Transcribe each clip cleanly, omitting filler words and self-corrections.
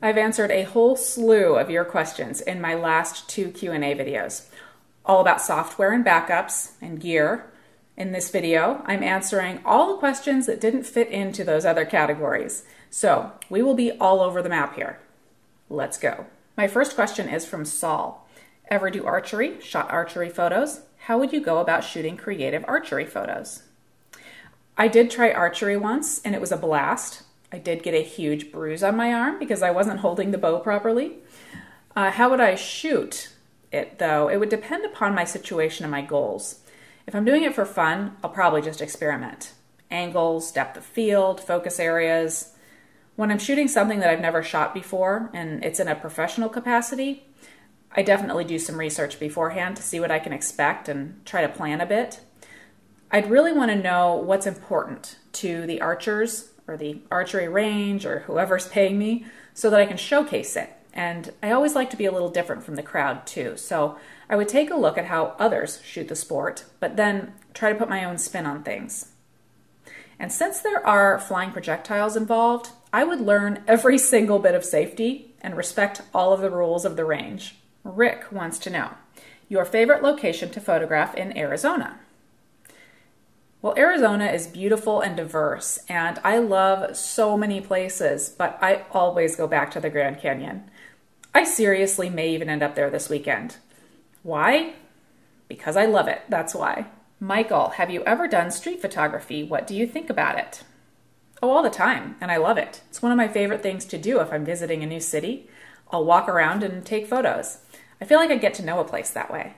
I've answered a whole slew of your questions in my last 2 Q&A videos, all about software and backups and gear. In this video, I'm answering all the questions that didn't fit into those other categories. So we will be all over the map here. Let's go. My first question is from Saul. Ever do archery? Shot archery photos? How would you go about shooting creative archery photos? I did try archery once and it was a blast. I did get a huge bruise on my arm because I wasn't holding the bow properly. How would I shoot it though? It would depend upon my situation and my goals. If I'm doing it for fun, I'll probably just experiment. Angles, depth of field, focus areas. When I'm shooting something that I've never shot before and it's in a professional capacity, I definitely do some research beforehand to see what I can expect and try to plan a bit. I'd really want to know what's important to the archers or the archery range or whoever's paying me so that I can showcase it. And I always like to be a little different from the crowd too. So I would take a look at how others shoot the sport, but then try to put my own spin on things. And since there are flying projectiles involved, I would learn every single bit of safety and respect all of the rules of the range. Rick wants to know, your favorite location to photograph in Arizona? Well, Arizona is beautiful and diverse, and I love so many places, but I always go back to the Grand Canyon. I seriously may even end up there this weekend. Why? Because I love it, that's why. Michael, have you ever done street photography? What do you think about it? Oh, all the time, and I love it. It's one of my favorite things to do if I'm visiting a new city. I'll walk around and take photos. I feel like I get to know a place that way.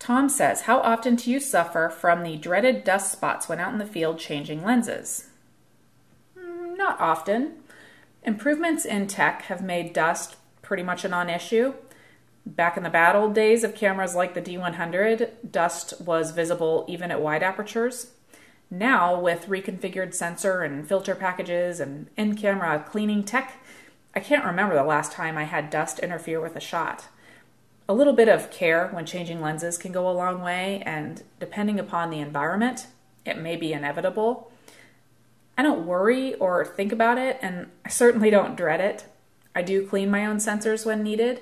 Tom says, how often do you suffer from the dreaded dust spots when out in the field changing lenses? Not often. Improvements in tech have made dust pretty much a non-issue. Back in the bad old days of cameras like the D100, dust was visible even at wide apertures. Now, with reconfigured sensor and filter packages and in-camera cleaning tech, I can't remember the last time I had dust interfere with a shot. A little bit of care when changing lenses can go a long way, and depending upon the environment, it may be inevitable. I don't worry or think about it, and I certainly don't dread it. I do clean my own sensors when needed,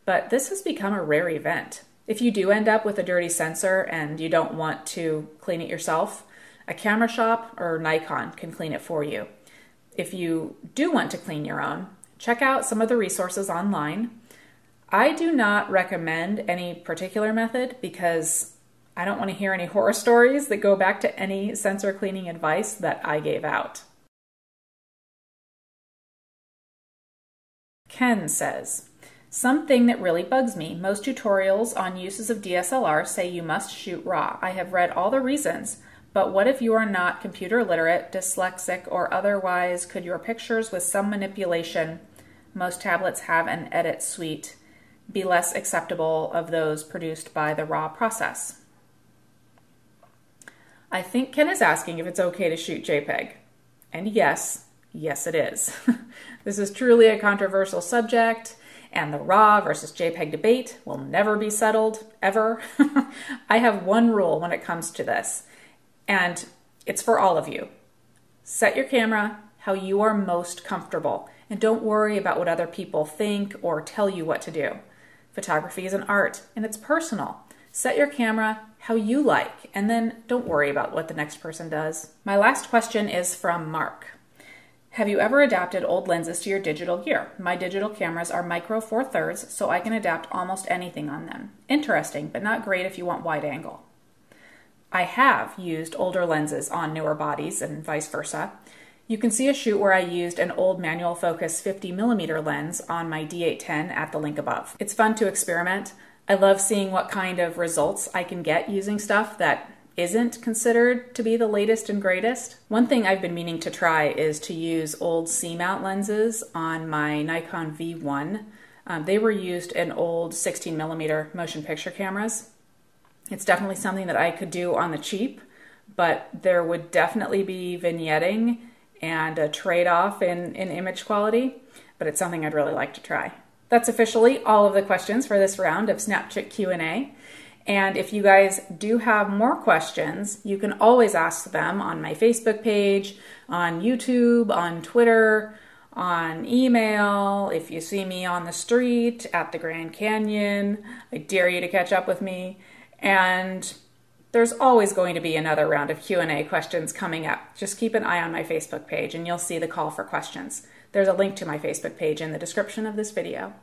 but this has become a rare event. If you do end up with a dirty sensor and you don't want to clean it yourself, a camera shop or Nikon can clean it for you. If you do want to clean your own, check out some of the resources online. I do not recommend any particular method because I don't want to hear any horror stories that go back to any sensor cleaning advice that I gave out. Ken says, something that really bugs me. Most tutorials on uses of DSLR say you must shoot RAW. I have read all the reasons, but what if you are not computer literate, dyslexic, or otherwise could your pictures with some manipulation, most tablets have an edit suite, be less acceptable of those produced by the RAW process? I think Ken is asking if it's okay to shoot JPEG. And yes it is. This is truly a controversial subject, and the RAW versus JPEG debate will never be settled, ever. I have one rule when it comes to this, and it's for all of you. Set your camera how you are most comfortable, and don't worry about what other people think or tell you what to do. Photography is an art, and it's personal. Set your camera how you like, and then don't worry about what the next person does. My last question is from Mark. Have you ever adapted old lenses to your digital gear? My digital cameras are micro 4/3, so I can adapt almost anything on them. Interesting, but not great if you want wide angle. I have used older lenses on newer bodies and vice versa. You can see a shoot where I used an old manual focus 50mm lens on my D810 at the link above. It's fun to experiment. I love seeing what kind of results I can get using stuff that isn't considered to be the latest and greatest. One thing I've been meaning to try is to use old C-mount lenses on my Nikon V1. They were used in old 16mm motion picture cameras. It's definitely something that I could do on the cheap, but there would definitely be vignetting and a trade-off in image quality, but it's something I'd really like to try. That's officially all of the questions for this round of SnapChick Q&A. And if you guys do have more questions, you can always ask them on my Facebook page, on YouTube, on Twitter, on email. If you see me on the street, at the Grand Canyon, I dare you to catch up with me. And there's always going to be another round of Q&A questions coming up. Just keep an eye on my Facebook page and you'll see the call for questions. There's a link to my Facebook page in the description of this video.